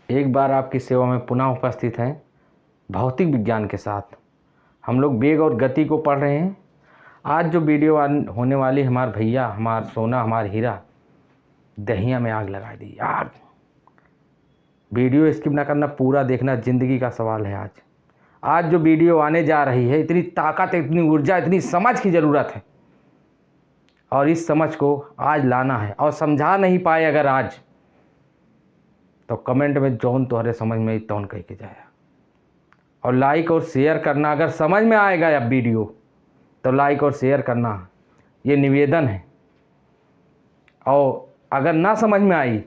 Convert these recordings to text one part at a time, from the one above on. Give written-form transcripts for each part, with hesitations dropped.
एक बार आपकी सेवा में पुनः उपस्थित हैं भौतिक विज्ञान के साथ। हम लोग वेग और गति को पढ़ रहे हैं। आज जो वीडियो होने वाली, हमारे भैया, हमारा सोना, हमारा हीरा दहिया में आग लगा दी। आग, वीडियो स्किप ना करना, पूरा देखना, ज़िंदगी का सवाल है। आज जो वीडियो आने जा रही है, इतनी ताकत, इतनी ऊर्जा, इतनी समझ की ज़रूरत है और इस समझ को आज लाना है। और समझा नहीं पाए अगर आज, तो कमेंट में जौन तुम्हारे समझ में तौन कह के जाया। और लाइक और शेयर करना, अगर समझ में आएगा अब वीडियो तो लाइक और शेयर करना, ये निवेदन है। और अगर ना समझ में आई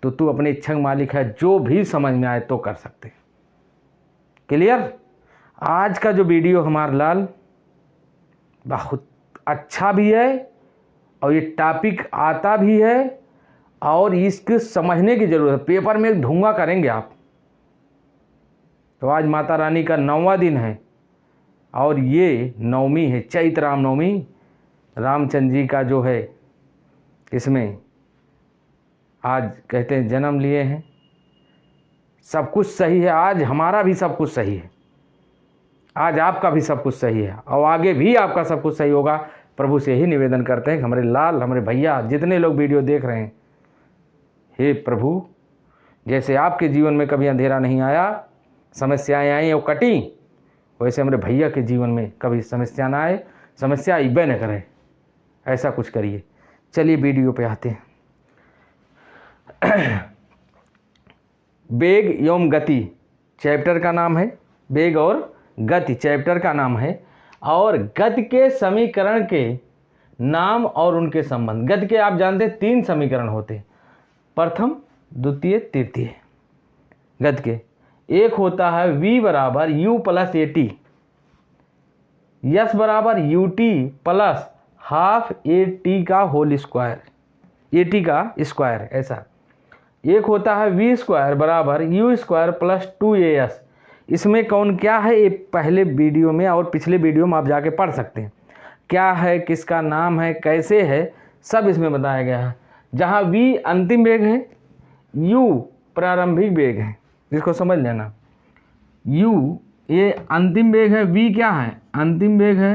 तो तू अपनी इच्छा का मालिक है, जो भी समझ में आए तो कर सकते। क्लियर? आज का जो वीडियो हमारा लाल बहुत अच्छा भी है और ये टॉपिक आता भी है और इसको समझने की ज़रूरत है। पेपर में एक ढूंगा करेंगे आप। तो आज माता रानी का 9वां दिन है और ये नवमी है, चैत्र रामनवमी। रामचंद्र जी का जो है, इसमें आज कहते हैं जन्म लिए हैं। सब कुछ सही है, आज हमारा भी सब कुछ सही है, आज आपका भी सब कुछ सही है और आगे भी आपका सब कुछ सही होगा। प्रभु से यही निवेदन करते हैं कि हमारे लाल, हमारे भैया, जितने लोग वीडियो देख रहे हैं, हे प्रभु, जैसे आपके जीवन में कभी अंधेरा नहीं आया, समस्याएं आई और कटी, वैसे हमारे भैया के जीवन में कभी समस्या ना आए, समस्या आइबे न करे, ऐसा कुछ करिए। चलिए वीडियो पे आते हैं। वेग एवं गति चैप्टर का नाम है, वेग और गति चैप्टर का नाम है। और गति के समीकरण के नाम और उनके संबंध। गति के आप जानते हैं 3 समीकरण होते हैं, प्रथम, द्वितीय, तृतीय। गति के एक होता है v बराबर u plus A T, S बराबर U T plus half A T का होल स्क्वायर, ए टी का स्क्वायर। ऐसा एक होता है v स्क्वायर बराबर यू स्क्वायर प्लस 2as। इसमें कौन क्या है, ये पहले वीडियो में और पिछले वीडियो में आप जाके पढ़ सकते हैं। क्या है, किसका नाम है, कैसे है, सब इसमें बताया गया है। जहाँ v अंतिम वेग है, u प्रारंभिक वेग है, जिसको समझ लेना। u ये अंतिम वेग है, v क्या है, अंतिम वेग है,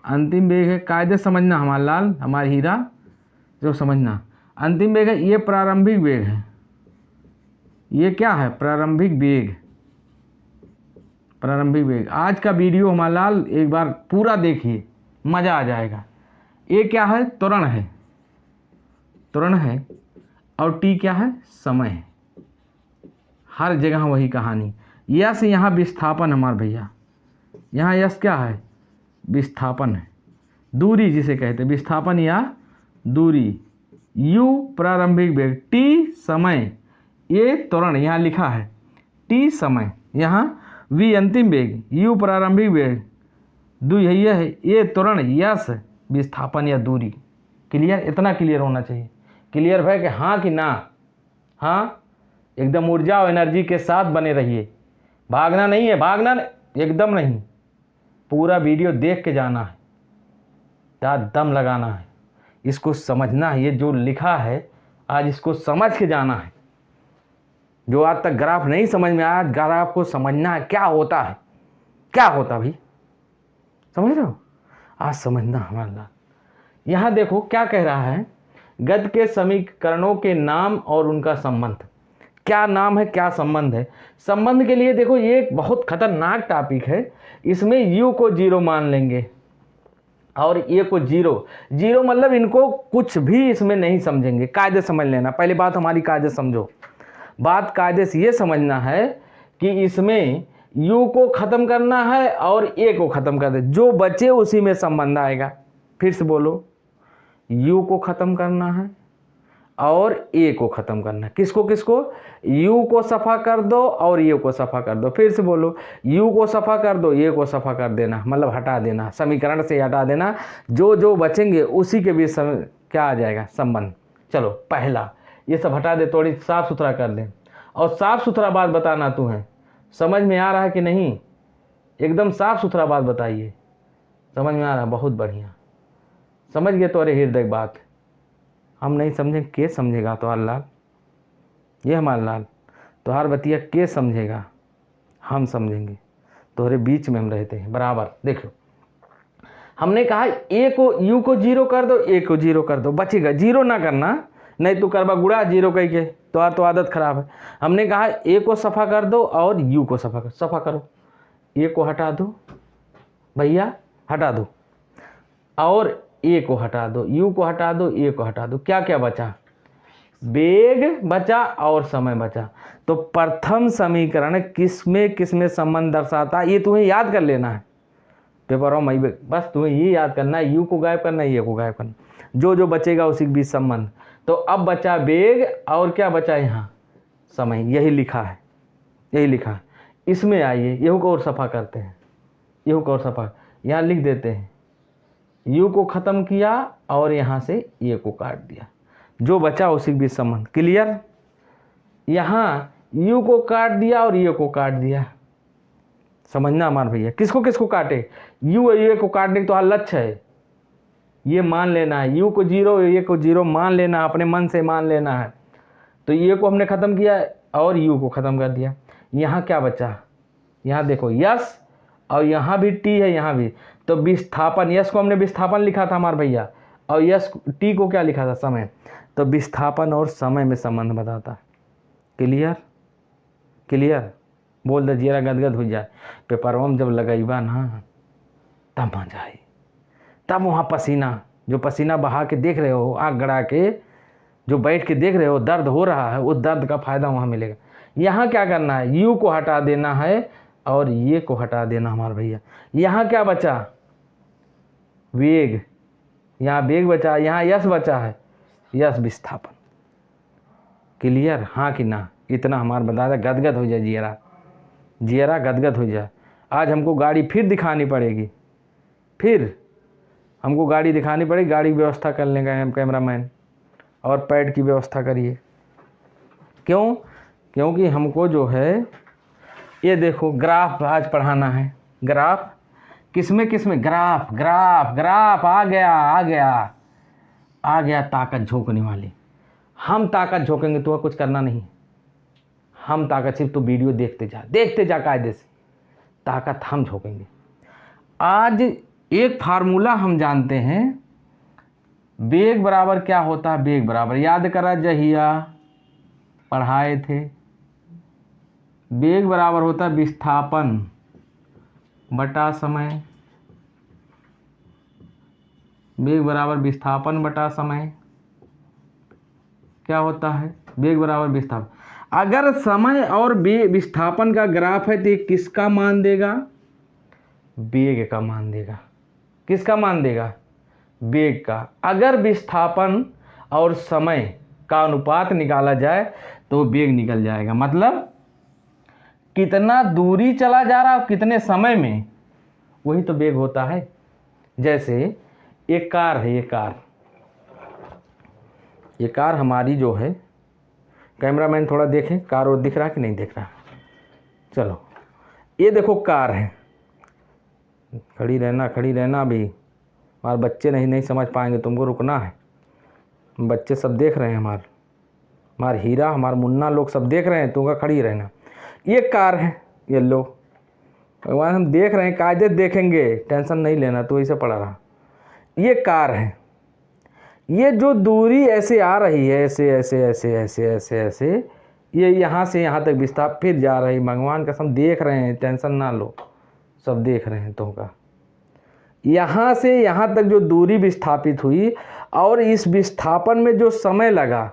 अंतिम वेग है। कायदे समझना हमारा लाल, हमारा हीरा, जो समझना। अंतिम वेग है, ये प्रारंभिक वेग है। ये क्या है, प्रारंभिक वेग, प्रारंभिक वेग। आज का वीडियो हमारा लाल एक बार पूरा देखिए, मज़ा आ जाएगा। ये क्या है, त्वरण है, त्वरण है। और टी क्या है, समय है। हर जगह वही कहानी। यस यहाँ विस्थापन हमारे भैया, यहाँ यस क्या है, विस्थापन है, दूरी जिसे कहते हैं, विस्थापन या दूरी। यू प्रारंभिक वेग, टी समय, ये त्वरण यहाँ लिखा है, टी समय, यहाँ वी अंतिम वेग, यू प्रारंभिक वेग, दू यही है, ये त्वरण, यस विस्थापन या दूरी। क्लियर? इतना क्लियर होना चाहिए। क्लियर है कि हाँ कि ना? हाँ, एकदम ऊर्जा और एनर्जी के साथ बने रहिए। भागना नहीं है, भागना एकदम नहीं, पूरा वीडियो देख के जाना है, दम लगाना है, इसको समझना है। ये जो लिखा है आज इसको समझ के जाना है। जो आज तक ग्राफ नहीं समझ में आया, ग्राफ को समझना है। क्या होता है, क्या होता भाई, समझ रहे हो? आज समझना हमारा। यहाँ देखो क्या कह रहा है, गति के समीकरणों के नाम और उनका संबंध। क्या नाम है, क्या संबंध है? संबंध के लिए देखो, ये एक बहुत खतरनाक टॉपिक है। इसमें u को 0 मान लेंगे और ए को 0 मतलब इनको कुछ भी इसमें नहीं समझेंगे। कायदे समझ लेना, पहले बात हमारी कायदे समझो। बात कायदे से ये समझना है कि इसमें u को ख़त्म करना है और ए को ख़त्म कर दे, जो बचे उसी में संबंध आएगा। फिर से बोलो, u को ख़त्म करना है और ए को ख़त्म करना है। किसको किसको? u को सफ़ा कर दो और ए को सफ़ा कर दो। फिर से बोलो, u को सफ़ा कर दो, ए को सफ़ा कर देना, मतलब हटा देना, समीकरण से हटा देना। जो जो बचेंगे उसी के बीच क्या आ जाएगा, संबंध। चलो पहला ये सब हटा दे, थोड़ी साफ़ सुथरा कर दे। और साफ़ सुथरा बात बताना तू है, समझ में आ रहा है कि नहीं? एकदम साफ़ सुथरा बात बताइए। समझ में आ रहा है? बहुत बढ़िया, समझ गए तो अरे हृदय बात। हम नहीं समझें, के समझेगा तो अल्लाह। ये हमारा लाल तोहार बतिया के समझेगा, हम समझेंगे, तोहरे बीच में हम रहते हैं बराबर। देखो हमने कहा ए को यू को जीरो कर दो, ए को जीरो कर दो, बचेगा जीरो ना करना, नहीं तो करबा गुड़ा जीरो कह के तो आदत खराब है। हमने कहा ए को सफ़ा कर दो और यू को सफ़ा करो, ए को हटा दो भैया, हटा दो, और ए को हटा दो, यू को हटा दो, ए को हटा दो, क्या क्या बचा, वेग बचा और समय बचा। तो प्रथम समीकरण किसमें संबंध दर्शाता है, ये तुम्हें याद कर लेना है पेपरों में, बस तुम्हें ये याद करना है, यू को गायब करना है, ए को गायब करना, जो बचेगा उसी के बीच संबंध। तो अब बचा वेग और क्या बचा यहाँ, समय, यही लिखा है, यही लिखा है। इसमें आइए यहू को और सफ़ा करते हैं, यहू को और सफ़ा यहाँ लिख देते हैं, यू को ख़त्म किया और यहाँ से ए को काट दिया, जो बचा उसी के बीच संबंध। क्लियर, यहाँ यू को काट दिया और ए को काट दिया, समझना हमारे भैया, किसको किसको काटे, यू और ए को काटने तो लक्ष्य है, ये मान लेना है, यू को जीरो ए को जीरो मान लेना, अपने मन से मान लेना है। तो ए को हमने ख़त्म किया और यू को ख़त्म कर दिया। यहाँ क्या बचा, यहाँ देखो यस, और यहाँ भी टी है, यहाँ भी, तो विस्थापन, यस को हमने विस्थापन लिखा था हमारे भैया, और यस टी को क्या लिखा था, समय। तो विस्थापन और समय में संबंध बताता है। क्लियर, क्लियर, बोल दीजिएगा, गदगद हो जाए। पेपरवा में जब लगेबा ना तब मजा आई, तब वहाँ पसीना, जो पसीना बहा के देख रहे हो, आँख गड़ा के जो बैठ के देख रहे हो, दर्द हो रहा है, उस दर्द का फ़ायदा वहाँ मिलेगा। यहाँ क्या करना है, यू को हटा देना है और ये को हटा देना हमारे भैया। यहाँ क्या बचा, वेग, यहाँ वेग बचा, यहाँ यस बचा है, यस विस्थापन। क्लियर, हाँ कि ना, इतना हमारा बता दे, गदगद हो जाए जियरा, जियरा गदगद हो जाए। आज हमको गाड़ी फिर दिखानी पड़ेगी, फिर हमको गाड़ी दिखानी पड़ेगी, गाड़ी की व्यवस्था कर लेंगे कैमरामैन, और पैड की व्यवस्था करिए। क्यों, क्योंकि हमको जो है ये देखो ग्राफ आज पढ़ाना है। ग्राफ किसमें किसमें, ग्राफ ग्राफ ग्राफ आ गया आ गया आ गया, ताकत झोंकने वाली। हम ताकत झोंकेंगे, तुम्हें कुछ करना नहीं, हम ताकत सिर्फ तो वीडियो देखते जा कायदे से, ताकत हम झोंकेंगे। आज एक फार्मूला हम जानते हैं, वेग बराबर क्या होता है, वेग बराबर याद करा जहिया पढ़ाए थे, वेग बराबर होता है विस्थापन बटा समय, वेग बराबर विस्थापन बटा समय। क्या होता है, वेग बराबर विस्थापन। अगर समय और विस्थापन का ग्राफ है तो ये किसका मान देगा, वेग का मान देगा। किसका मान देगा, वेग का। अगर विस्थापन और समय का अनुपात निकाला जाए तो वेग निकल जाएगा, मतलब कितना दूरी चला जा रहा है कितने समय में, वही तो वेग होता है। जैसे एक कार है, ये कार हमारी जो है, कैमरामैन थोड़ा देखें कार और दिख रहा कि नहीं दिख रहा, चलो ये देखो कार है, खड़ी रहना अभी, हमारे बच्चे नहीं समझ पाएंगे, तुमको रुकना है, बच्चे सब देख रहे हैं, हमारे हीरा हमारे मुन्ना लोग सब देख रहे हैं, तुमको खड़ी रहना। ये कार है येलो, भगवान हम देख रहे हैं, कायदे देखेंगे, टेंशन नहीं लेना, तो इसे पढ़ा रहा। ये कार है, ये जो दूरी ऐसे आ रही है, ऐसे ऐसे ऐसे ऐसे ऐसे ऐसे, ये यहाँ से यहाँ तक विस्थापन फिर जा रही, भगवान कसम देख रहे हैं, टेंशन ना लो, सब देख रहे हैं तुमका। यहाँ से यहाँ तक जो दूरी विस्थापित हुई और इस विस्थापन में जो समय लगा,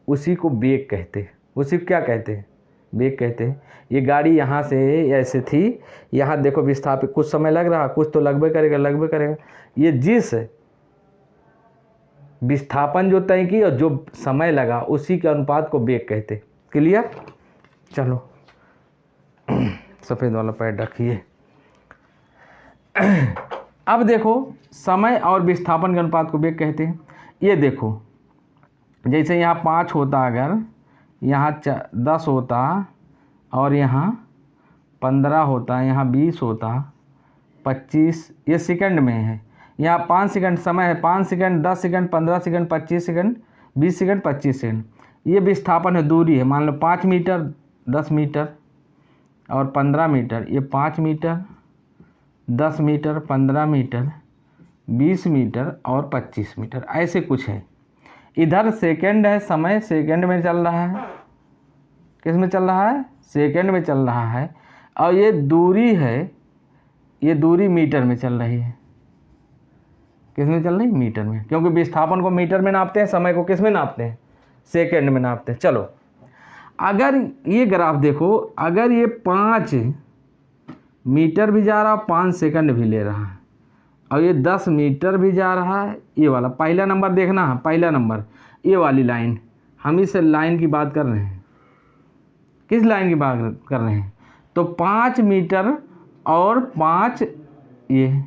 उसी को वेग कहते, उसी को क्या कहते हैं, वेग कहते हैं। ये गाड़ी यहाँ से ऐसे थी, यहाँ देखो विस्थापित, कुछ समय लग रहा, कुछ तो लगभे करेगा। ये जिस विस्थापन जो तय की और जो समय लगा, उसी के अनुपात को वेग कहते। क्लियर, चलो सफ़ेद वाला पैड रखिए। अब देखो समय और विस्थापन के अनुपात को वेग कहते हैं। ये देखो जैसे यहाँ 5 होता, अगर यहाँ 10 होता और यहाँ 15 होता, यहाँ 20 होता, 25, ये सेकंड में है। यहाँ 5 सेकंड समय है, 5 second, 10 second, 15 second, 25 second, 20 second, 25 second. ये विस्थापन है, दूरी है, मान लो 5 मीटर, 10 मीटर और 15 मीटर, ये 5 मीटर, 10 मीटर, 15 मीटर, 20 मीटर और 25 मीटर, ऐसे कुछ है। इधर सेकंड है, समय सेकंड में चल रहा है, किस में चल रहा है, सेकंड में चल रहा है। और ये दूरी है, ये दूरी मीटर में चल रही है, किस में चल रही है, मीटर में, क्योंकि विस्थापन को मीटर में नापते हैं, समय को किस में नापते हैं, सेकंड में नापते हैं। चलो अगर ये ग्राफ देखो, अगर ये 5 मीटर भी जा रहा है, 5 सेकंड भी ले रहा है, और ये 10 मीटर भी जा रहा है, ये वाला पहला नंबर देखना है, पहला नंबर ये वाली लाइन, हम इस लाइन की बात कर रहे हैं, किस लाइन की बात कर रहे हैं, तो 5 मीटर और 5 ये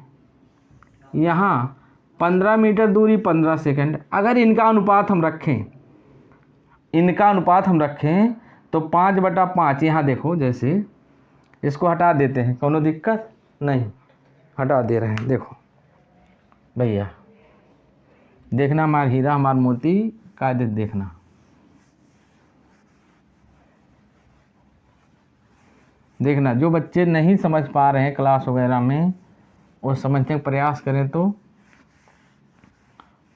यहाँ 15 मीटर दूरी 15 सेकंड। अगर इनका अनुपात हम रखें, इनका अनुपात हम रखें तो 5/5, यहाँ देखो, जैसे इसको हटा देते हैं, कोनो दिक्कत नहीं, हटा दे रहे हैं। देखो भैया, देखना हमारा हीरा हमारा मोती, कायदे देखना, देखना। जो बच्चे नहीं समझ पा रहे हैं क्लास वगैरह में, वो समझने का प्रयास करें तो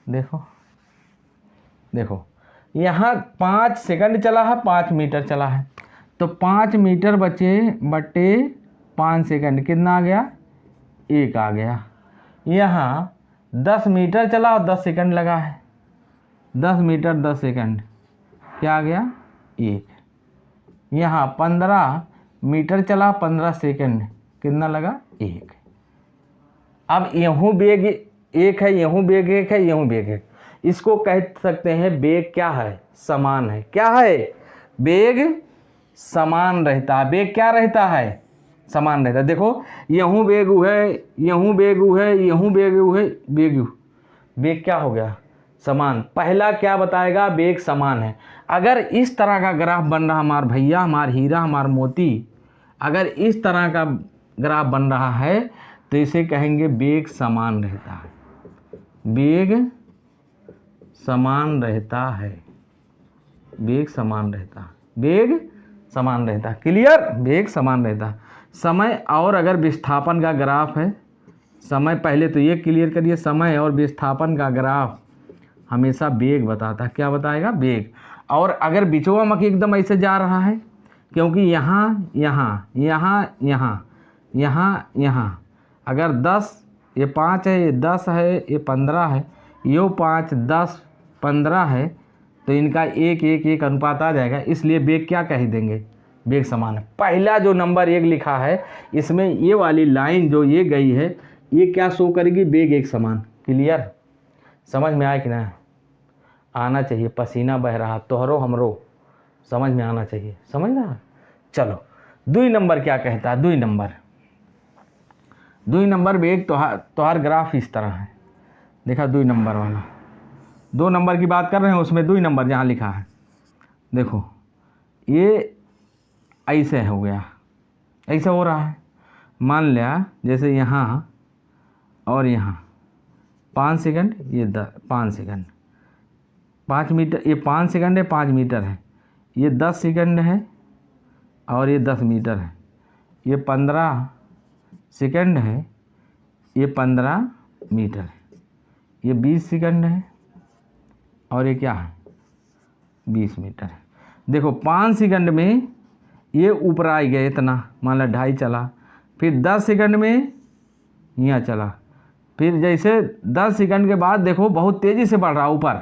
देखो, देखो यहाँ 5 सेकंड चला है, 5 मीटर चला है, तो 5 मीटर बटे 5 सेकंड कितना आ गया, 1 आ गया। यहाँ 10 मीटर चला और 10 सेकंड लगा है, 10 मीटर 10 सेकंड क्या आ गया, 1। यहाँ 15 मीटर चला, 15 सेकंड कितना लगा, 1। अब यूँ बेग 1 है, यूँ बेग 1 है, यूँ बेग 1, इसको कह सकते हैं बेग क्या है, समान है। क्या है, बेग समान रहता है। बेग क्या रहता है, समान रहता है। देखो यूँ बेग है, यूँ बेग है, यूँ बेग है, बेग क्या हो गया, समान। पहला क्या बताएगा, बेग समान है। अगर इस तरह का ग्राफ बन रहा हमार भैया, हमार हीरा, हमार मोती, अगर इस तरह का ग्राफ बन रहा है तो इसे कहेंगे बेग समान रहता है, बेग समान रहता है, बेग समान रहता, बेग समान रहता। क्लियर, बेग समान रहता। समय और अगर विस्थापन का ग्राफ है, समय पहले तो ये क्लियर करिए, समय और विस्थापन का ग्राफ हमेशा बेग बताता है। क्या बताएगा, बेग। और अगर बिचवा मक एकदम ऐसे जा रहा है, क्योंकि यहाँ यहाँ यहाँ यहाँ यहाँ यहाँ अगर 10, ये 5 है, ये 10 है, ये 15 है, यो 5 10 15 है, तो इनका 1:1:1 अनुपात आ जाएगा। इसलिए बेग क्या कह देंगे, बेग समान है। पहला जो नंबर 1 लिखा है, इसमें ये वाली लाइन जो ये गई है, ये क्या शो करेगी, बेग एक समान। क्लियर, समझ में आया कि ना, आना चाहिए। पसीना बह रहा, तोहरो हमरो समझ में आना चाहिए, समझ रहा। चलो 2 नंबर क्या कहता है, 2 नंबर बेग तोहार ग्राफ इस तरह है, देखा 2 नंबर वाला। 2 नंबर की बात कर रहे हैं, उसमें 2 नंबर जहाँ लिखा है, देखो ये ऐसे हो गया, ऐसे हो रहा है। मान लिया जैसे यहाँ और यहाँ 5 सेकंड, ये 5 सेकंड, 5 मीटर, ये 5 सेकंड है, 5 मीटर है, ये 10 सेकंड है और ये 10 मीटर है, ये 15 सेकंड है, ये 15 मीटर है, ये 20 सेकंड है और ये क्या है, 20 मीटर है। देखो 5 सेकंड में ये ऊपर आ गया इतना, मान लो 2.5 चला, फिर 10 सेकंड में यहाँ चला, फिर जैसे 10 सेकंड के बाद देखो बहुत तेज़ी से बढ़ रहा ऊपर,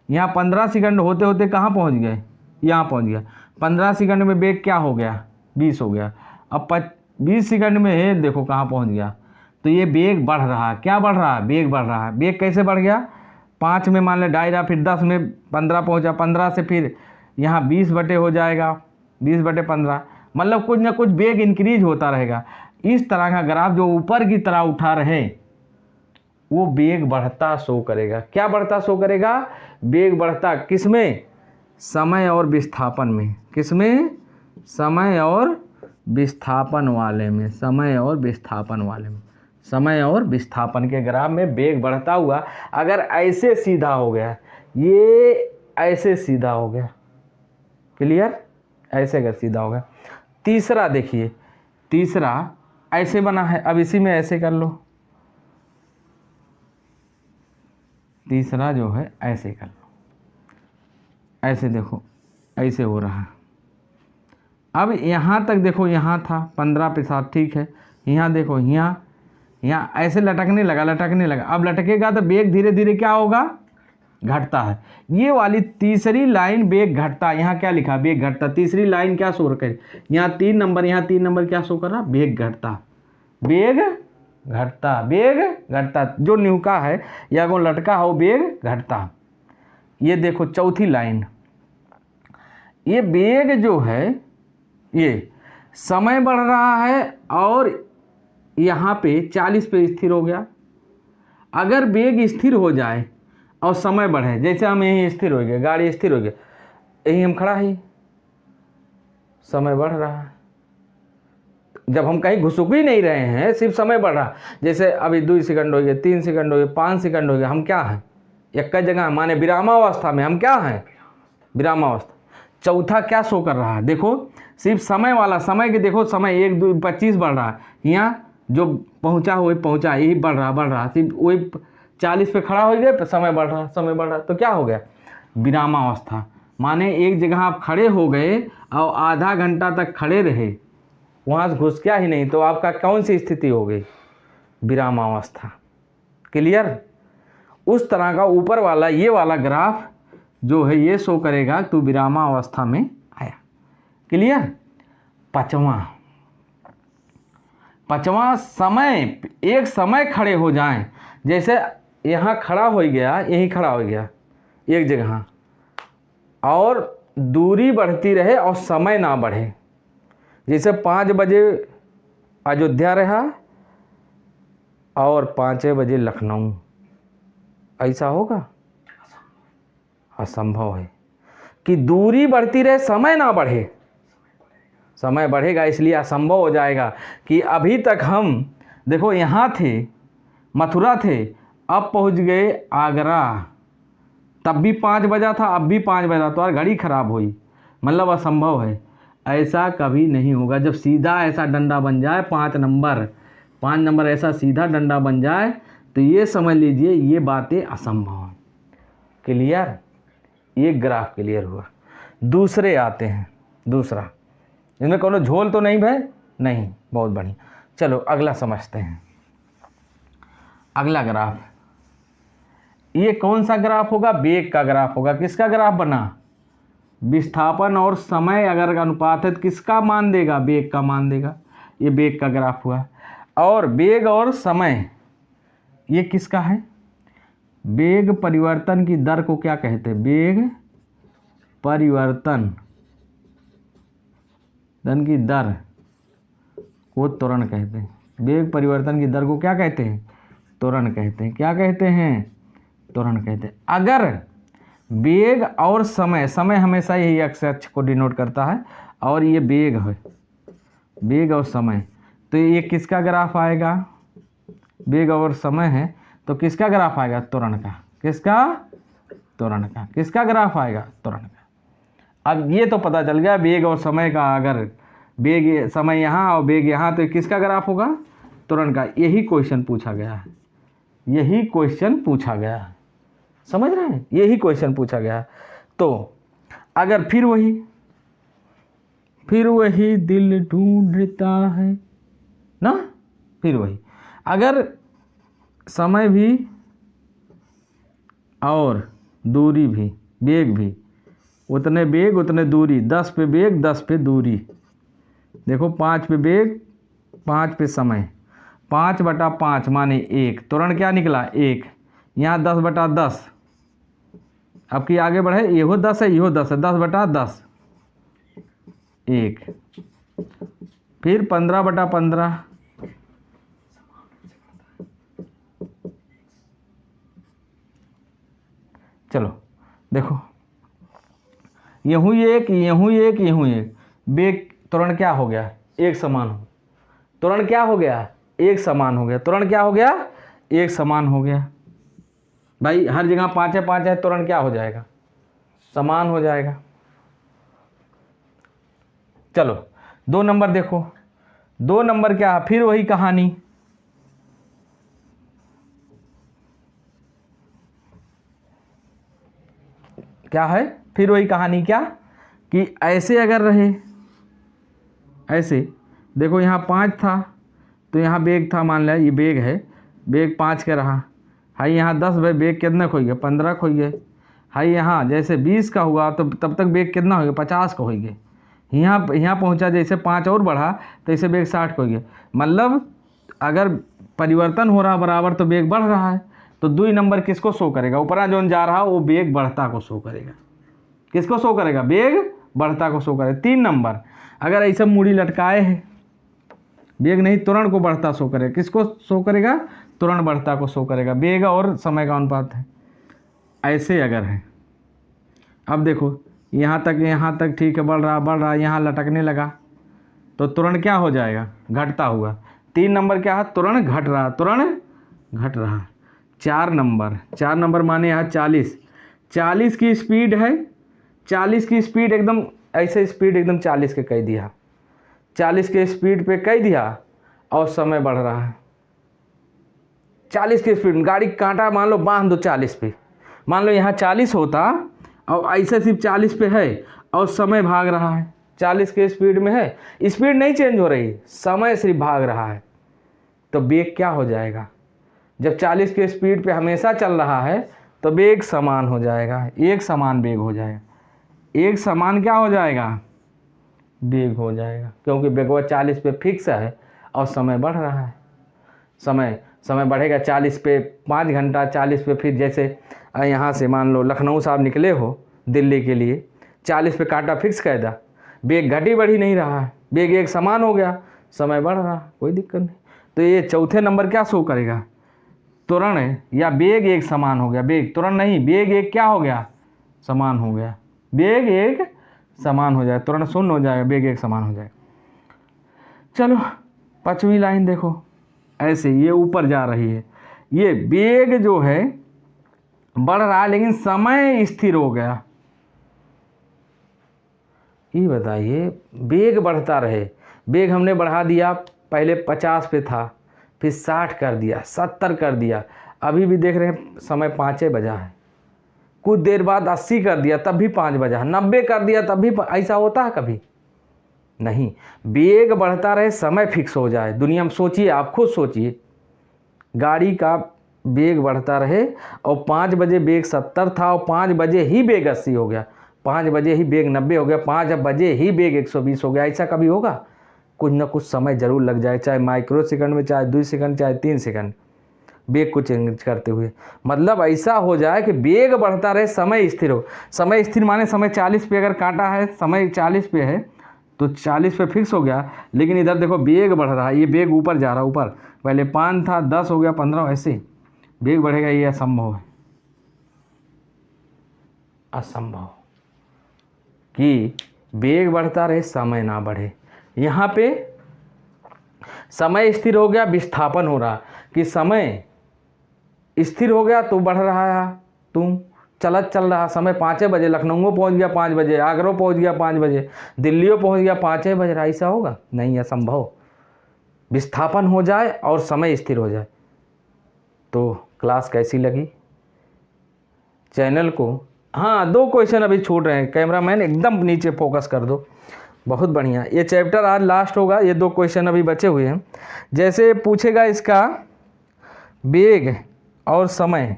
यहाँ 15 सेकंड होते होते कहाँ पहुँच गए, यहाँ पहुँच गया। 15 सेकंड में बेग क्या हो गया, 20 हो गया। अब 20 सेकंड में है, देखो कहाँ पहुँच गया। तो ये बेग बढ़ रहा है। क्या बढ़ रहा है, बेग बढ़ रहा है। बेग कैसे बढ़ गया, 5 में मान लें 2.5, फिर 10 में 15 पहुँचा, 15 से फिर यहाँ 20 बटे हो जाएगा, 20/15, मतलब कुछ ना कुछ बेग इंक्रीज होता रहेगा। इस तरह का ग्राफ जो ऊपर की तरह उठा रहे, वो बेग बढ़ता शो करेगा। क्या बढ़ता शो करेगा, बेग बढ़ता। किसमें, समय और विस्थापन में। किसमें, समय और विस्थापन वाले में, समय और विस्थापन वाले में, समय और विस्थापन के ग्राफ में बेग बढ़ता हुआ। अगर ऐसे सीधा हो गया, ये ऐसे सीधा हो गया, क्लियर, ऐसे अगर सीधा होगा। तीसरा देखिए, तीसरा ऐसे बना है, अब इसी में ऐसे कर लो, तीसरा जो है ऐसे कर लो, ऐसे देखो ऐसे हो रहा है। अब यहाँ तक देखो, यहाँ था 15 पे 7, ठीक है, यहाँ देखो, यहाँ ऐसे लटकने लगा। अब लटकेगा तो वेग धीरे धीरे क्या होगा, घटता है। ये वाली तीसरी लाइन वेग घटता, यहाँ क्या लिखा, वेग घटता। तीसरी लाइन क्या शो कर, यहाँ 3 नंबर, यहाँ 3 नंबर क्या शो कर रहा, वेग घटता, वेग घटता, वेग घटता। जो न्यूका है या वो लटका हो, वेग घटता। ये देखो चौथी लाइन, ये वेग जो है, ये समय बढ़ रहा है और यहाँ पे 40 पे स्थिर हो गया। अगर वेग स्थिर हो जाए और समय बढ़े, जैसे हम यहीं स्थिर हो गए, गाड़ी स्थिर हो गई, यहीं हम खड़ा ही, समय बढ़ रहा है। जब हम कहीं घुसुक ही नहीं रहे हैं, सिर्फ समय बढ़ रहा, जैसे अभी 2 सेकंड हो गए, 3 सेकंड हो गए, 5 सेकंड हो गए, हम क्या हैं, एक जगह माने विरामावस्था में, हम क्या हैं, विरामावस्था। चौथा क्या शो कर रहा है, देखो सिर्फ समय वाला, समय के देखो, समय 1 2 25 बढ़ रहा है, यहाँ जो पहुँचा वही पहुँचा, यही बढ़ रहा, सिर्फ वही 40 पे खड़ा हो गए, समय बढ़ रहा, तो क्या हो गया, विरामावस्था। माने एक जगह आप खड़े हो गए और आधा घंटा तक खड़े रहे, वहाँ से घुस गया ही नहीं, तो आपका कौन सी स्थिति हो गई, विरामावस्था। क्लियर। उस तरह का ऊपर वाला ये वाला ग्राफ जो है ये शो करेगा तो विरामावस्था में आया। क्लियर। पांचवा समय, एक समय खड़े हो जाएं, जैसे यहाँ खड़ा हो गया, यहीं खड़ा हो गया एक जगह, और दूरी बढ़ती रहे और समय ना बढ़े। जैसे 5 बजे अयोध्या रहा और 5 बजे लखनऊ, ऐसा होगा, असंभव है कि दूरी बढ़ती रहे समय ना बढ़े। समय बढ़ेगा इसलिए असंभव हो जाएगा कि अभी तक हम देखो यहाँ थे, मथुरा थे, अब पहुँच गए आगरा, तब भी 5 बजा था, अब भी 5 बजा, तो यार घड़ी खराब हुई, मतलब असंभव है। ऐसा कभी नहीं होगा। जब सीधा ऐसा डंडा बन जाए 5 नंबर ऐसा सीधा डंडा बन जाए, तो ये समझ लीजिए ये बातें असंभव हैं। क्लियर। ये ग्राफ क्लियर हुआ। दूसरे आते हैं, दूसरा, इनमें कोनो झोल तो नहीं भाई, नहीं, बहुत बढ़िया। चलो अगला समझते हैं। अगला ग्राफ, ये कौन सा ग्राफ होगा, वेग का ग्राफ होगा। किसका ग्राफ बना, विस्थापन और समय अगर अनुपात है तो किसका मान देगा, वेग का मान देगा। ये वेग का ग्राफ हुआ। और वेग और समय ये किसका है, वेग परिवर्तन की दर को क्या कहते हैं, वेग परिवर्तन की दर को त्वरण कहते हैं। वेग परिवर्तन की दर को क्या कहते हैं, त्वरण कहते हैं। क्या कहते हैं, त्वरण कहते हैं। अगर वेग और समय, समय हमेशा यही अक्ष को डिनोट करता है, और ये वेग है, वेग और समय, तो ये किसका ग्राफ आएगा, वेग और समय है तो किसका ग्राफ आएगा, त्वरण का। किसका, त्वरण का। किसका ग्राफ आएगा, त्वरण का। अब ये तो पता चल गया वेग और समय का, अगर वेग समय यहाँ और वेग यहाँ, तो किसका ग्राफ होगा, त्वरण का। यही क्वेश्चन पूछा गया है, यही क्वेश्चन पूछा गया है, समझ रहे हैं, यही क्वेश्चन पूछा गया है। तो अगर फिर वही दिल ढूंढता है ना, फिर वही, अगर समय भी और दूरी भी, वेग भी, उतने वेग उतने दूरी, 10 पे वेग 10 पे दूरी। देखो 5 पे वेग 5 पे समय, 5/5 माने 1, त्वरण क्या निकला 1। यहाँ 10/10, अब कि आगे बढ़े, येहो 10 है, येहो 10 है, 10/10 1, फिर 15/15, चलो देखो, यूँ एक, वेग त्वरण क्या हो गया, एक समान हो, त्वरण क्या हो गया, एक समान हो गया, त्वरण क्या हो गया, एक समान हो गया। भाई हर जगह 5 है, त्वरण क्या हो जाएगा, समान हो जाएगा। चलो 2 नंबर देखो, 2 नंबर क्या है, फिर वही कहानी। क्या है, फिर वही कहानी, क्या कि ऐसे अगर रहे, ऐसे देखो यहाँ 5 था तो यहाँ बेग था, मान लिया ये बेग है, बेग 5 का रहा, हाई यहाँ 10 भाई बेग कितना खोई गए, 15 खोई गए। हाई यहाँ जैसे 20 का हुआ तो तब तक बेग कितना हो गया, 50 का हो गए। यहाँ पहुँचा, जैसे 5 और बढ़ा तो इसे बेग 60 का हो गया। मतलब अगर परिवर्तन हो रहा बराबर तो बेग बढ़ रहा है, तो 2 नंबर किसको शो करेगा, ऊपरा जोन जा रहा वो बेग बढ़ता को शो करेगा। किसको शो करेगा, बेग बढ़ता को शो करेगा। 3 नंबर अगर ऐसा मूड़ी लटकाए है, बेग नहीं त्वरण को बढ़ता शो करेगा, किसको शो करेगा, त्वरण बढ़ता को शो करेगा। बेग और समय का अनुपात है। ऐसे अगर है, अब देखो यहाँ तक ठीक है, बढ़ रहा, यहाँ लटकने लगा तो त्वरण क्या हो जाएगा, घटता हुआ। 3 नंबर क्या है, त्वरण घट रहा। 4 नंबर माने यहाँ 40 की स्पीड है, 40 की स्पीड एकदम ऐसे स्पीड एकदम 40 के कह दिया, 40 के स्पीड पे कह दिया और समय बढ़ रहा है। 40 की स्पीड गाड़ी कांटा मान लो बांध दो 40 पे, मान लो यहाँ 40 होता और ऐसे सिर्फ 40 पे है और समय भाग रहा है, 40 के स्पीड में है, स्पीड नहीं चेंज हो रही, समय सिर्फ भाग रहा है, तो बेग क्या हो जाएगा, जब 40 के स्पीड पे हमेशा चल रहा है तो बेग समान हो जाएगा, एक समान बेग हो जाएगा। एक समान क्या हो जाएगा, बेग हो जाएगा, क्योंकि बेगवा 40 पे फिक्स है और समय बढ़ रहा है। समय बढ़ेगा 40 पे 5 घंटा, 40 पे फिर जैसे यहाँ से मान लो लखनऊ साहब निकले हो दिल्ली के लिए, 40 पे कांटा फिक्स कर दा, बेग घटी बढ़ी नहीं रहा है, बेग एक समान हो गया, समय बढ़ रहा, कोई दिक्कत नहीं। तो ये चौथे नंबर क्या शो करेगा, त्वरण या बेग एक समान हो गया, बेग त्वरण नहीं, बेग एक क्या हो गया, समान हो गया, बेग एक समान हो जाए, त्वरण शून्य हो जाएगा, बेग एक समान हो जाएगा। चलो 5वीं लाइन देखो, ऐसे ये ऊपर जा रही है, ये बेग जो है बढ़ रहा है लेकिन समय स्थिर हो गया। ये बताइए, बेग बढ़ता रहे, बेग हमने बढ़ा दिया, पहले 50 पे था, फिर 60 कर दिया, 70 कर दिया, अभी भी देख रहे हैं समय 5 बजा है, कुछ देर बाद 80 कर दिया तब भी 5 बजा, 90 कर दिया तब भी, ऐसा होता है कभी नहीं। बेग बढ़ता रहे, समय फिक्स हो जाए। दुनिया में सोचिए, आप खुद सोचिए, गाड़ी का बेग बढ़ता रहे और 5 बजे बेग 70 था और 5 बजे ही बेग 80 हो गया, 5 बजे ही बेग 90 हो गया, 5 बजे ही बेग 120 हो गया, ऐसा कभी होगा? कुछ ना कुछ समय जरूर लग जाए, चाहे माइक्रो सेकंड में, चाहे 2 सेकंड, चाहे 3 सेकंड, बेग को चेंज करते हुए। मतलब ऐसा हो जाए कि बेग बढ़ता रहे, समय स्थिर हो। समय स्थिर माने समय 40 पे अगर कांटा है, समय 40 पे है तो 40 पे फिक्स हो गया, लेकिन इधर देखो बेग बढ़ रहा है, ये बेग ऊपर जा रहा है, ऊपर पहले 5 था 10 हो गया 15, ऐसे बेग बढ़ेगा, ये असंभव है, असंभव कि बेग बढ़ता रहे समय ना बढ़े। यहाँ पे समय स्थिर हो गया, विस्थापन हो रहा, कि समय स्थिर हो गया तो बढ़ रहा है, तुम चल रहा, समय 5 बजे लखनऊ पहुँच गया 5 बजे, आगरा पहुँच गया 5 बजे, दिल्ली पहुँच गया 5 बजे, ऐसा होगा नहीं, असंभव। विस्थापन हो जाए और समय स्थिर हो जाए। तो क्लास कैसी लगी, चैनल को, हाँ 2 क्वेश्चन अभी छूट रहे हैं, कैमरामैन एकदम नीचे फोकस कर दो, बहुत बढ़िया। ये चैप्टर आज लास्ट होगा, ये 2 क्वेश्चन अभी बचे हुए हैं। जैसे पूछेगा इसका बेग और समय,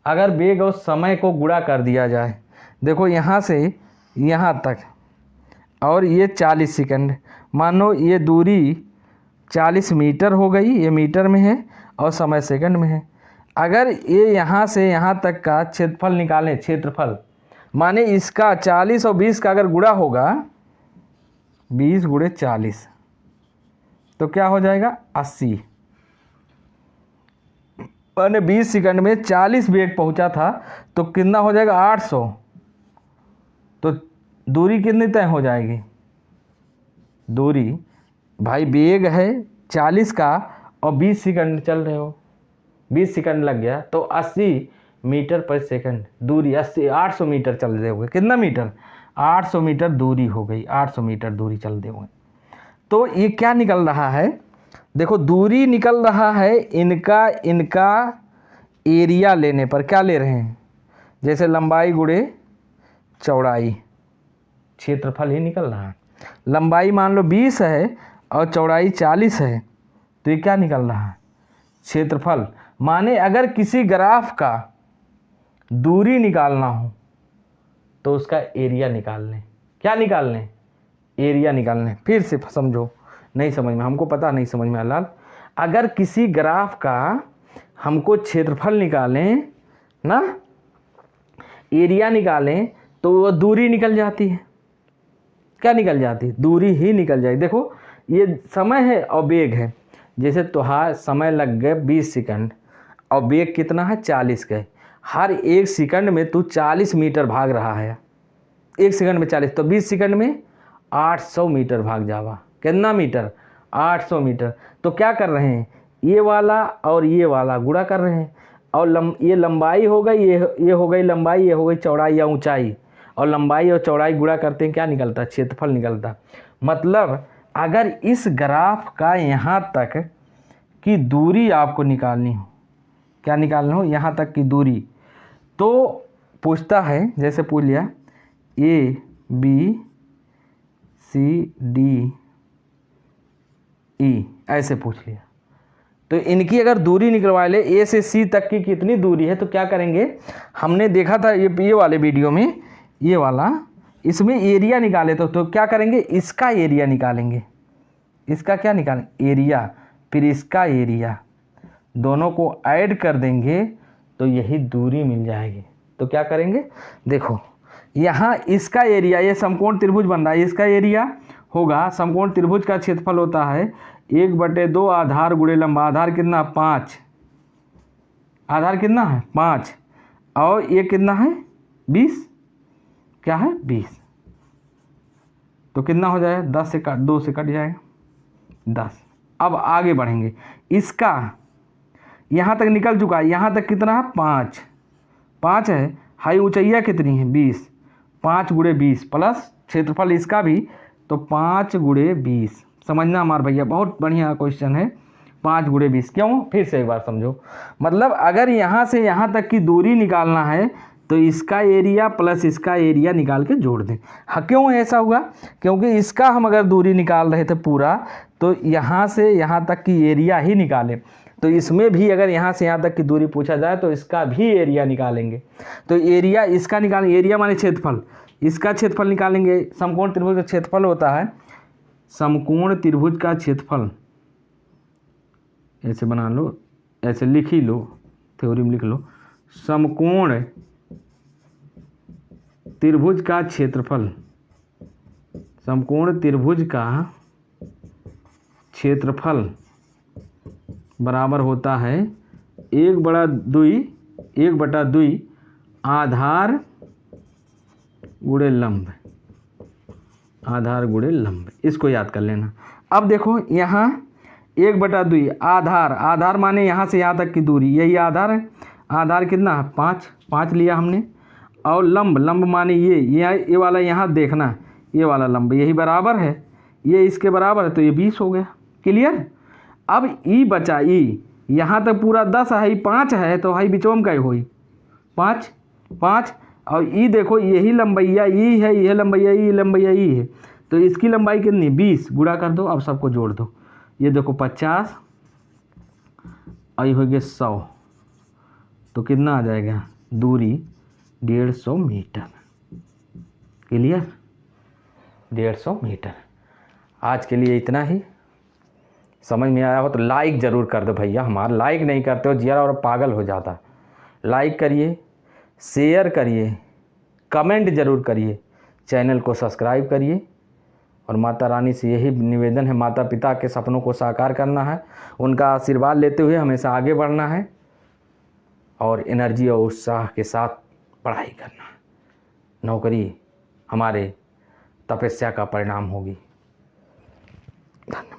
अगर बेग और समय को गुणा कर दिया जाए, देखो यहाँ से यहाँ तक और ये 40 सेकंड, मानो ये दूरी 40 मीटर हो गई, ये मीटर में है और समय सेकंड में है। अगर ये यहाँ से यहाँ तक का क्षेत्रफल निकालें, क्षेत्रफल माने इसका 40 और 20 का अगर गुणा होगा, 20 गुणे 40 तो क्या हो जाएगा 80, माने 20 सेकंड में 40 बेग पहुँचा था तो कितना हो जाएगा 800, तो दूरी कितनी तय हो जाएगी, दूरी भाई बेग है 40 का और 20 सेकंड चल रहे हो, 20 सेकंड लग गया तो 80 मीटर पर सेकंड दूरी 800 मीटर चल रहे होंगे। कितना मीटर? 800 मीटर दूरी हो गई, 800 मीटर दूरी चल रहे होंगे। तो ये क्या निकल रहा है? देखो दूरी निकल रहा है, इनका एरिया लेने पर क्या ले रहे हैं? जैसे लंबाई गुणे चौड़ाई, क्षेत्रफल ही निकल रहा है। लंबाई मान लो 20 है और चौड़ाई 40 है, तो ये क्या निकल रहा है? क्षेत्रफल। माने अगर किसी ग्राफ का दूरी निकालना हो तो उसका एरिया निकाल लें। क्या निकाल लें? एरिया निकाल लें। फिर से समझो, नहीं समझ में, हमको पता नहीं समझ में लाल। अगर किसी ग्राफ का हमको क्षेत्रफल निकालें ना, एरिया निकालें, तो वो दूरी निकल जाती है। क्या निकल जाती है? दूरी ही निकल जाएगी। देखो ये समय है और वेग है। जैसे तुहार समय लग गए 20 सेकंड और वेग कितना है? 40 गए। हर एक सेकंड में तू 40 मीटर भाग रहा है। एक सेकंड में 40, तो 20 सेकंड में 800 मीटर भाग जावा। कितना मीटर? 800 मीटर। तो क्या कर रहे हैं? ये वाला और ये वाला गुणा कर रहे हैं, और ये लंबाई हो गई, ये हो गई लंबाई, ये हो गई चौड़ाई या ऊंचाई, और लंबाई और चौड़ाई गुणा करते हैं, क्या निकलता है? क्षेत्रफल निकलता। मतलब अगर इस ग्राफ का यहाँ तक की दूरी आपको निकालनी हो, क्या निकालना हो? यहाँ तक की दूरी, तो पूछता है, जैसे पूछ लिया A B C D E, ऐसे पूछ लिया, तो इनकी अगर दूरी निकलवा ले, A से C तक की कितनी दूरी है, तो क्या करेंगे? हमने देखा था ये वाले वीडियो में, ये वाला, इसमें एरिया निकाले तो क्या करेंगे? इसका एरिया निकालेंगे। इसका क्या निकालेंगे? एरिया। फिर इसका एरिया, दोनों को ऐड कर देंगे तो यही दूरी मिल जाएगी। तो क्या करेंगे? देखो यहाँ इसका एरिया, ये समकोण त्रिभुज बन रहा है, इसका एरिया होगा, समकोण त्रिभुज का क्षेत्रफल होता है 1/2 आधार गुणे लंबा। आधार कितना? 5। आधार कितना है? 5। और ये कितना है? 20। क्या है? 20। तो कितना हो जाएगा? 10 से 2 से कट जाएगा 10। अब आगे बढ़ेंगे। इसका यहाँ तक निकल चुका है, यहाँ तक कितना है? 5 है। हाई ऊंचाइया कितनी है? 20। 5 गुणे 20 प्लस क्षेत्रफल इसका भी, तो 5 गुणे 20। समझना हमारे भैया, बहुत बढ़िया क्वेश्चन है। 5 गुणे 20 क्यों? फिर से एक बार समझो। मतलब अगर यहाँ से यहाँ तक की दूरी निकालना है तो इसका एरिया प्लस इसका एरिया निकाल के जोड़ दें। हाँ, क्यों ऐसा हुआ? क्योंकि इसका हम अगर दूरी निकाल रहे थे पूरा, तो यहाँ से यहाँ तक की एरिया ही निकालें। तो इसमें भी अगर यहाँ से यहाँ तक की दूरी पूछा जाए तो इसका भी एरिया निकालेंगे। तो एरिया इसका निकालेंगे, एरिया माने क्षेत्रफल, इसका क्षेत्रफल निकालेंगे। समकोण त्रिभुज का क्षेत्रफल होता है, समकोण त्रिभुज का क्षेत्रफल, ऐसे बना लो, ऐसे लिख ही लो, थ्योरी में लिख लो, समकोण त्रिभुज का क्षेत्रफल, समकोण त्रिभुज का क्षेत्रफल बराबर होता है 1/2 आधार गुणे लंब। आधार गुणे लंब, इसको याद कर लेना। अब देखो यहाँ 1/2 आधार माने यहाँ से यहाँ तक की दूरी, यही आधार है। आधार कितना है? 5 लिया हमने। और लंब माने ये वाला यहाँ देखना, ये वाला लंब, यही बराबर है, ये इसके बराबर है, तो ये 20 हो गया। क्लियर? अब ई बचा, ई यहाँ तक पूरा 10 है, 5 है, तो हाई बिचोम का हुई 5। और ई देखो यही लंबैया ई है, यह लंबैया ई है, तो इसकी लंबाई कितनी? 20। गुणा कर दो, अब सबको जोड़ दो। ये देखो 50 और ये हो गया 100, तो कितना आ जाएगा? दूरी 150 मीटर। क्लियर? 150 मीटर। आज के लिए इतना ही। समझ में आया हो तो लाइक ज़रूर कर दो भैया, हमारा लाइक नहीं करते हो जिया और पागल हो जाता। लाइक करिए, शेयर करिए, कमेंट ज़रूर करिए, चैनल को सब्सक्राइब करिए। और माता रानी से यही निवेदन है, माता पिता के सपनों को साकार करना है, उनका आशीर्वाद लेते हुए हमेशा आगे बढ़ना है और एनर्जी और उत्साह के साथ पढ़ाई करना है। नौकरी हमारे तपस्या का परिणाम होगी। धन्यवाद।